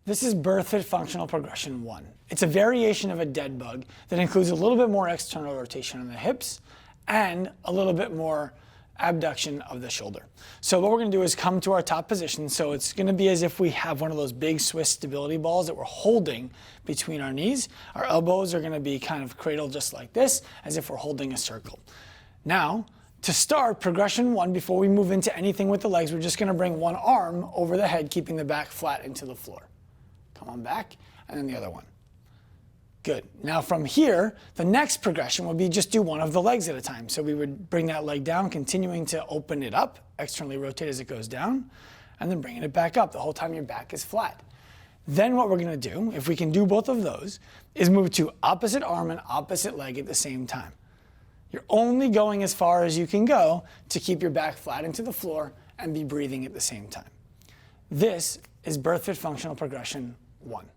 This is BirthFit Functional Progression 1. It's a variation of a dead bug that includes a little bit more external rotation on the hips and a little bit more abduction of the shoulder. So what we're going to do is come to our top position. So it's going to be as if we have one of those big Swiss stability balls that we're holding between our knees. Our elbows are going to be kind of cradled just like this, as if we're holding a circle. Now, to start progression 1, before we move into anything with the legs, we're just going to bring one arm over the head, keeping the back flat into the floor. Come on back, and then the other one. Good. Now from here, the next progression would be just do one of the legs at a time. So we would bring that leg down, continuing to open it up, externally rotate as it goes down, and then bringing it back up the whole time your back is flat. Then what we're going to do, if we can do both of those, is move to opposite arm and opposite leg at the same time. You're only going as far as you can go to keep your back flat into the floor and be breathing at the same time. This is BirthFit Functional Progression 1.